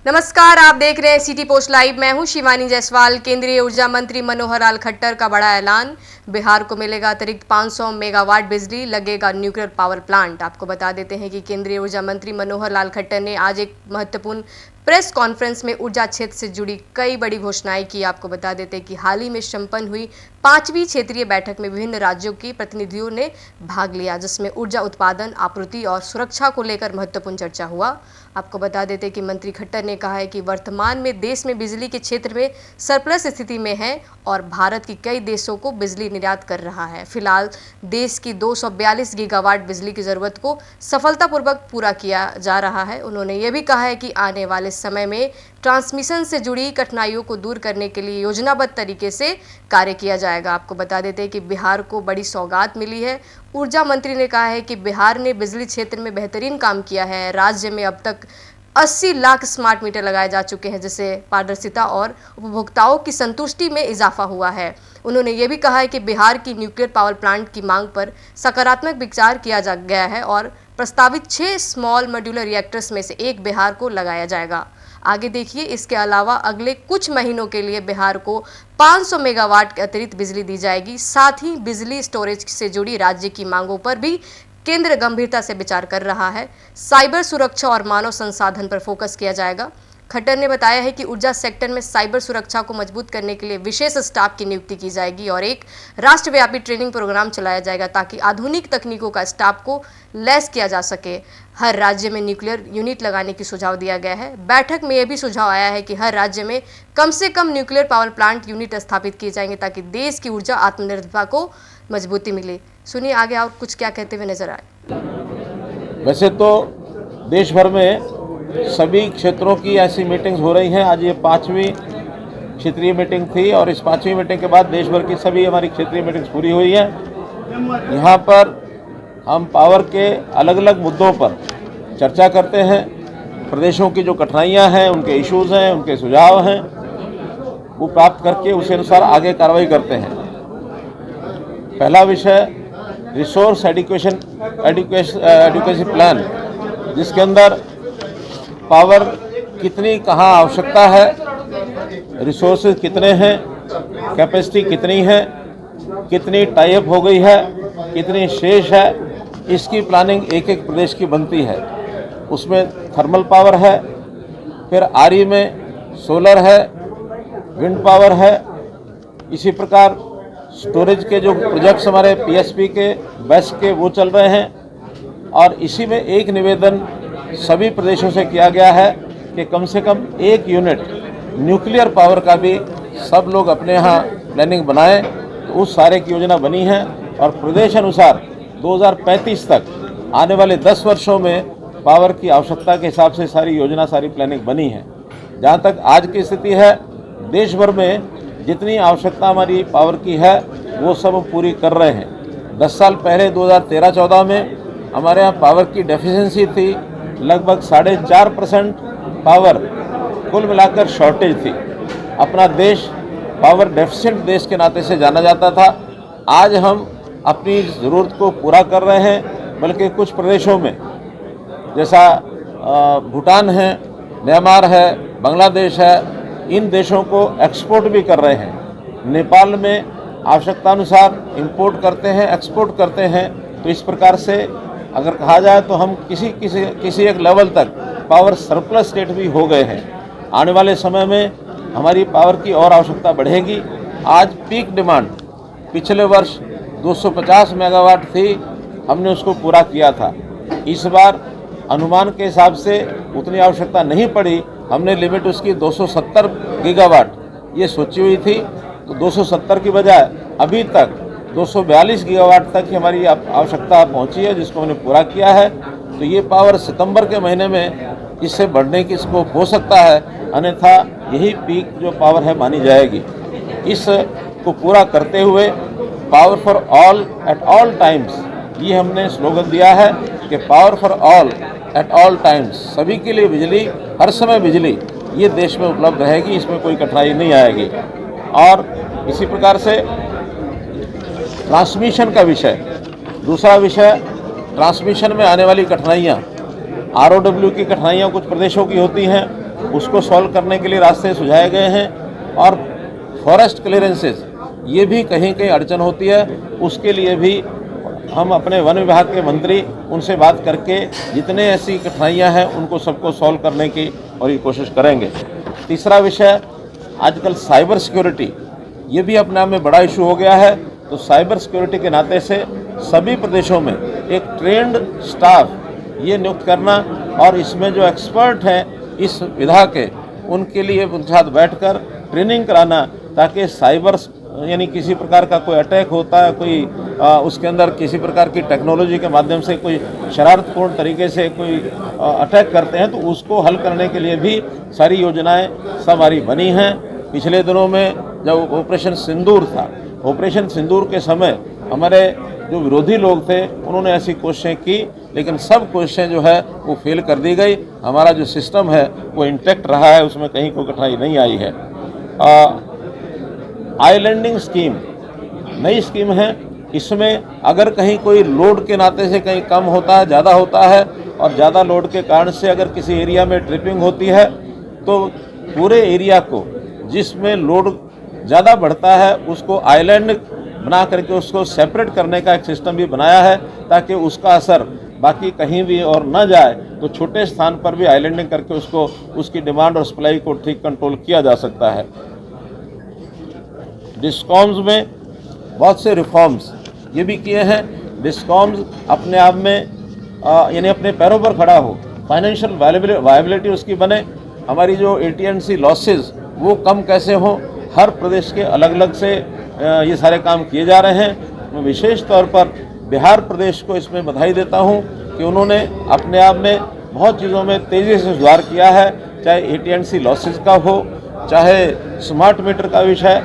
नमस्कार, आप देख रहे हैं सिटी पोस्ट लाइव। मैं हूं शिवानी जायसवाल। केंद्रीय ऊर्जा मंत्री मनोहर लाल खट्टर का बड़ा ऐलान। बिहार को मिलेगा अतिरिक्त 500 मेगावाट बिजली, लगेगा न्यूक्लियर पावर प्लांट। आपको बता देते हैं कि केंद्रीय ऊर्जा मंत्री मनोहर लाल खट्टर ने आज एक महत्वपूर्ण प्रेस कॉन्फ्रेंस में ऊर्जा क्षेत्र से जुड़ी कई बड़ी घोषणाएं की। आपको बता देते हैं कि हाल ही में संपन्न हुई 5वीं क्षेत्रीय बैठक में विभिन्न राज्यों के प्रतिनिधियों ने भाग लिया, जिसमें ऊर्जा उत्पादन, आपूर्ति और सुरक्षा को लेकर महत्वपूर्ण चर्चा हुआ। आपको बता देते हैं कि मंत्री खट्टर ने कहा है कि वर्तमान में देश में बिजली के क्षेत्र में सरप्लस स्थिति में है और भारत की कई देशों को बिजली निर्यात कर रहा है। फिलहाल देश की 242 गीगावाट बिजली की जरूरत को सफलतापूर्वक पूरा किया जा रहा है। उन्होंने ये भी कहा है कि आने वाले समय में ट्रांसमिशन से जुड़ी कठिनाइयों को दूर करने के लिए योजनाबद्ध तरीके से कार्य किया जाएगा। आपको बता देते हैं कि बिहार को बड़ी सौगात मिली है। ऊर्जा मंत्री ने कहा है कि बिहार ने बिजली क्षेत्र में बेहतरीन काम किया है। राज्य में अब तक 80 लाख स्मार्ट मीटर लगाए जा चुके हैं, जिससे पारदर्शिता और उपभोक्ताओं की संतुष्टि में इजाफा हुआ है। उन्होंने ये भी कहा है कि बिहार की न्यूक्लियर पावर प्लांट की मांग पर सकारात्मक विचार किया जा गया है और प्रस्तावित 6 स्मॉल मॉड्यूलर रिएक्टर्स में से एक बिहार को लगाया जाएगा। आगे देखिए, इसके अलावा अगले कुछ महीनों के लिए बिहार को 500 मेगावाट की अतिरिक्त बिजली दी जाएगी। साथ ही बिजली स्टोरेज से जुड़ी राज्य की मांगों पर भी केंद्र गंभीरता से विचार कर रहा है। साइबर सुरक्षा और मानव संसाधन पर फोकस किया जाएगा। खट्टर ने बताया है कि ऊर्जा सेक्टर में साइबर सुरक्षा को मजबूत करने के लिए विशेष स्टाफ की नियुक्ति की जाएगी और एक राष्ट्रव्यापी ट्रेनिंग प्रोग्राम चलाया जाएगा ताकि आधुनिक तकनीकों का स्टाफ को लैस किया जा सके। हर राज्य में न्यूक्लियर यूनिट लगाने की सुझाव दिया गया है। बैठक में यह भी सुझाव आया है कि हर राज्य में कम से कम न्यूक्लियर पावर प्लांट यूनिट स्थापित किए जाएंगे ताकि देश की ऊर्जा आत्मनिर्भरता को मजबूती मिले। सुनिए आगे और कुछ क्या कहते हुए नजर आए। वैसे तो देश भर में सभी क्षेत्रों की ऐसी मीटिंग्स हो रही हैं। आज ये 5वीं क्षेत्रीय मीटिंग थी और इस 5वीं मीटिंग के बाद देश भर की सभी हमारी क्षेत्रीय मीटिंग्स पूरी हुई हैं। यहाँ पर हम पावर के अलग अलग मुद्दों पर चर्चा करते हैं। प्रदेशों की जो कठिनाइयाँ हैं, उनके इश्यूज़ हैं, उनके सुझाव हैं, वो प्राप्त करके उसी अनुसार आगे कार्रवाई करते हैं। पहला विषय रिसोर्स एडिक्वेसी प्लान, जिसके अंदर पावर कितनी कहाँ आवश्यकता है, रिसोर्सेज कितने हैं, कैपेसिटी कितनी है, कितनी टाई अप हो गई है, कितनी शेष है, इसकी प्लानिंग एक एक प्रदेश की बनती है। उसमें थर्मल पावर है, फिर आरई में सोलर है, विंड पावर है। इसी प्रकार स्टोरेज के जो प्रोजेक्ट्स हमारे पीएसपी के, बेस के, वो चल रहे हैं। और इसी में एक निवेदन सभी प्रदेशों से किया गया है कि कम से कम एक यूनिट न्यूक्लियर पावर का भी सब लोग अपने यहाँ प्लानिंग बनाएं। तो उस सारे की योजना बनी है और प्रदेश अनुसार 2035 तक आने वाले 10 वर्षों में पावर की आवश्यकता के हिसाब से सारी योजना, सारी प्लानिंग बनी है। जहाँ तक आज की स्थिति है, देश भर में जितनी आवश्यकता हमारी पावर की है वो सब हम पूरी कर रहे हैं। 10 साल पहले 2013-14 में हमारे यहाँ पावर की डेफिशिएंसी थी, लगभग 4.5% पावर कुल मिलाकर शॉर्टेज थी। अपना देश पावर डेफिशिएंट देश के नाते से जाना जाता था। आज हम अपनी ज़रूरत को पूरा कर रहे हैं, बल्कि कुछ प्रदेशों में जैसा भूटान है, म्यांमार है, बांग्लादेश है, इन देशों को एक्सपोर्ट भी कर रहे हैं। नेपाल में आवश्यकतानुसार इंपोर्ट करते हैं, एक्सपोर्ट करते हैं। तो इस प्रकार से अगर कहा जाए तो हम किसी एक लेवल तक पावर सरप्लस स्टेट भी हो गए हैं। आने वाले समय में हमारी पावर की और आवश्यकता बढ़ेगी। आज पीक डिमांड पिछले वर्ष 250 मेगावाट थी, हमने उसको पूरा किया था। इस बार अनुमान के हिसाब से उतनी आवश्यकता नहीं पड़ी, हमने लिमिट उसकी 270 गीगावाट ये सोची हुई थी। तो 270 की बजाय अभी तक 242 गीगावाट तक की हमारी आवश्यकता पहुंची है, जिसको हमने पूरा किया है। तो ये पावर सितंबर के महीने में इससे बढ़ने की स्कोप हो सकता है, अन्यथा यही पीक जो पावर है मानी जाएगी। इसको पूरा करते हुए power for all at all times, ये हमने स्लोगन दिया है कि power for all at all times, सभी के लिए बिजली, हर समय बिजली, ये देश में उपलब्ध रहेगी। इसमें कोई कठिनाई नहीं आएगी। और इसी प्रकार से ट्रांसमिशन का विषय, दूसरा विषय ट्रांसमिशन में आने वाली कठिनाइयाँ, आरओडब्ल्यू की कठिनाइयाँ कुछ प्रदेशों की होती हैं, उसको सॉल्व करने के लिए रास्ते सुझाए गए हैं। और फॉरेस्ट क्लियरेंसेस ये भी कहीं कहीं अड़चन होती है, उसके लिए भी हम अपने वन विभाग के मंत्री उनसे बात करके जितने ऐसी कठिनाइयां हैं उनको सबको सॉल्व करने की और ये कोशिश करेंगे। तीसरा विषय आजकल साइबर सिक्योरिटी, ये भी अपने आप में बड़ा इशू हो गया है। तो साइबर सिक्योरिटी के नाते से सभी प्रदेशों में एक ट्रेंड स्टाफ ये नियुक्त करना और इसमें जो एक्सपर्ट हैं इस विधा के, उनके लिए उनके साथ बैठकर ट्रेनिंग कराना, ताकि साइबर यानी किसी प्रकार का कोई अटैक होता है, कोई उसके अंदर किसी प्रकार की टेक्नोलॉजी के माध्यम से कोई शरारतपूर्ण तरीके से कोई अटैक करते हैं, तो उसको हल करने के लिए भी सारी योजनाएं सब हमारी बनी हैं। पिछले दिनों में जब ऑपरेशन सिंदूर था, ऑपरेशन सिंदूर के समय हमारे जो विरोधी लोग थे उन्होंने ऐसी कोशिशें की, लेकिन सब कोशिशें जो है वो फेल कर दी गई। हमारा जो सिस्टम है वो इंटैक्ट रहा है, उसमें कहीं कोई कठिनाई नहीं आई है। आइलैंडिंग स्कीम नई स्कीम है। इसमें अगर कहीं कोई लोड के नाते से कहीं कम होता है, ज़्यादा होता है, और ज़्यादा लोड के कारण से अगर किसी एरिया में ट्रिपिंग होती है, तो पूरे एरिया को जिसमें लोड ज़्यादा बढ़ता है उसको आइलैंड बना करके उसको सेपरेट करने का एक सिस्टम भी बनाया है, ताकि उसका असर बाकी कहीं भी और न जाए, तो छोटे स्थान पर भी आइलैंडिंग करके उसको उसकी डिमांड और सप्लाई को ठीक कंट्रोल किया जा सकता है। डिस्कॉम्स में बहुत से रिफॉर्म्स ये भी किए हैं। डिस्कॉम्स अपने आप में यानी अपने पैरों पर खड़ा हो, फाइनेंशियल वायबिलिटी उसकी बने। हमारी जो AT&C लॉसेस वो कम कैसे हो, हर प्रदेश के अलग अलग से ये सारे काम किए जा रहे हैं। मैं विशेष तौर पर बिहार प्रदेश को इसमें बधाई देता हूं कि उन्होंने अपने आप में बहुत चीज़ों में तेज़ी से सुधार किया है, चाहे AT&C लॉसेस का हो, चाहे स्मार्ट मीटर का विषय।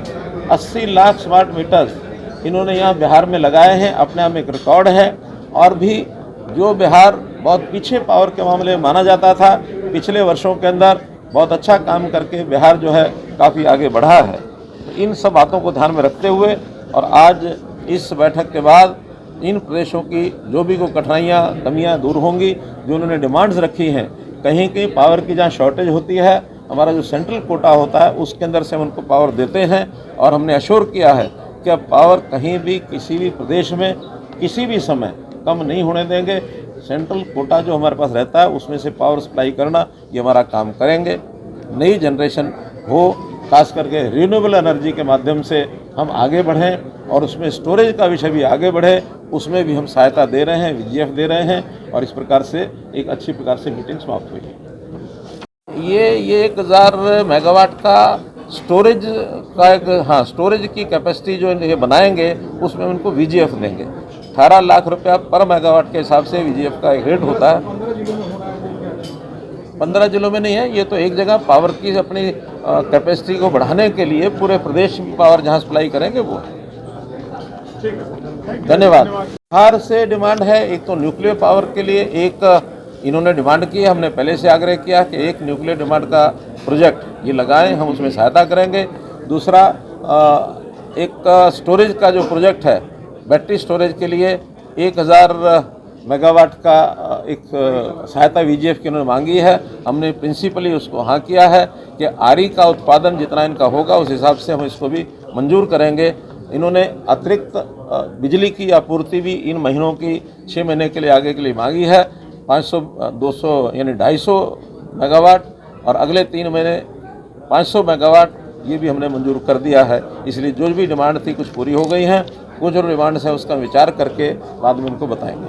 80 लाख स्मार्ट मीटर्स इन्होंने यहाँ बिहार में लगाए हैं, अपने आप में एक रिकॉर्ड है। और भी जो बिहार बहुत पीछे पावर के मामले में माना जाता था, पिछले वर्षों के अंदर बहुत अच्छा काम करके बिहार जो है काफ़ी आगे बढ़ा है। इन सब बातों को ध्यान में रखते हुए और आज इस बैठक के बाद इन प्रदेशों की जो भी कोई कठिनाइयाँ कमियाँ दूर होंगी, जो उन्होंने डिमांड्स रखी हैं। कहीं कहीं पावर की जहाँ शॉर्टेज होती है, हमारा जो सेंट्रल कोटा होता है उसके अंदर से हम उनको पावर देते हैं, और हमने अश्योर किया है कि अब पावर कहीं भी किसी भी प्रदेश में किसी भी समय कम नहीं होने देंगे। सेंट्रल कोटा जो हमारे पास रहता है उसमें से पावर सप्लाई करना ये हमारा काम करेंगे। नई जनरेशन हो, खास करके रिन्यूएबल एनर्जी के माध्यम से हम आगे बढ़ें, और उसमें स्टोरेज का विषय भी आगे बढ़े, उसमें भी हम सहायता दे रहे हैं, VGF दे रहे हैं, और इस प्रकार से एक अच्छी प्रकार से मीटिंग समाप्त हुई है। ये 1000 मेगावाट का स्टोरेज का एक स्टोरेज की कैपेसिटी जो ये बनाएंगे उसमें उनको VGF देंगे। 18 लाख रुपया पर मेगावाट के हिसाब से VGF का एक रेट होता है। 15 जिलों में नहीं है, ये तो एक जगह पावर की अपनी कैपेसिटी को बढ़ाने के लिए पूरे प्रदेश में पावर जहां सप्लाई करेंगे वो। धन्यवाद। बिहार से डिमांड है, एक तो न्यूक्लियर पावर के लिए एक इन्होंने डिमांड की है। हमने पहले से आग्रह किया कि एक न्यूक्लियर डिमांड का प्रोजेक्ट ये लगाएं, हम उसमें सहायता करेंगे। दूसरा एक स्टोरेज का जो प्रोजेक्ट है, बैटरी स्टोरेज के लिए 1000 मेगावाट का एक सहायता VGF की उन्होंने मांगी है। हमने प्रिंसिपली उसको हाँ किया है कि RE का उत्पादन जितना इनका होगा उस हिसाब से हम इसको भी मंजूर करेंगे। इन्होंने अतिरिक्त बिजली की आपूर्ति भी इन महीनों की 6 महीने के लिए आगे के लिए मांगी है, 500 200 यानी 250 मेगावाट, और अगले 3 महीने 500 मेगावाट ये भी हमने मंजूर कर दिया है। इसलिए जो भी डिमांड थी कुछ पूरी हो गई हैं, कुछ जो डिमांड्स है उसका विचार करके बाद में उनको बताएंगे।